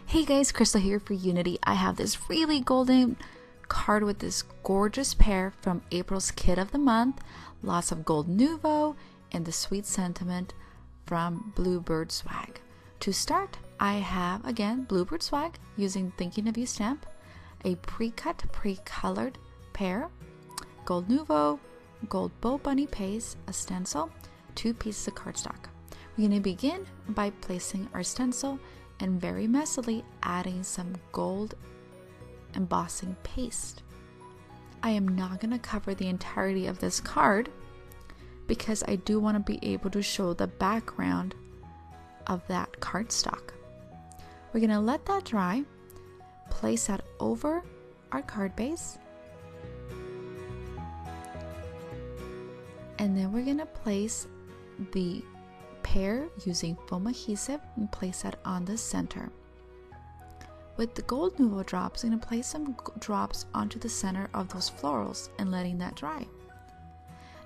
Hey guys, Crystal here for Unity. I have this really golden card with this gorgeous pear from April's Kit of the Month, lots of gold nouveau, and the sweet sentiment from Bluebird Swag. To start, I have again Bluebird Swag using Thinking of You stamp, a pre-cut, pre-colored pear, gold nouveau, gold bow bunny paste, a stencil, 2 pieces of cardstock. We're going to begin by placing our stencil and very messily adding some gold embossing paste. I am not going to cover the entirety of this card because I do want to be able to show the background of that cardstock. We're going to let that dry, place that over our card base, and then we're going to place the pear using foam adhesive and place that on the center. With the gold nouveau drops, I'm going to place some drops onto the center of those florals and letting that dry.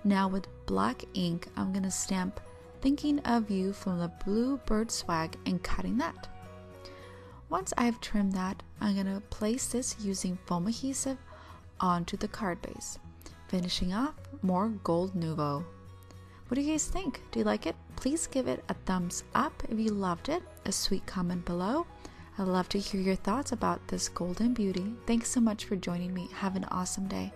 Now with black ink, I'm going to stamp Thinking of You from the Bluebird Swag and cutting that. Once I've trimmed that, I'm going to place this using foam adhesive onto the card base, finishing off more gold nouveau. What do you guys think? Do you like it? Please give it a thumbs up if you loved it, a sweet comment below. I'd love to hear your thoughts about this golden beauty. Thanks so much for joining me. Have an awesome day.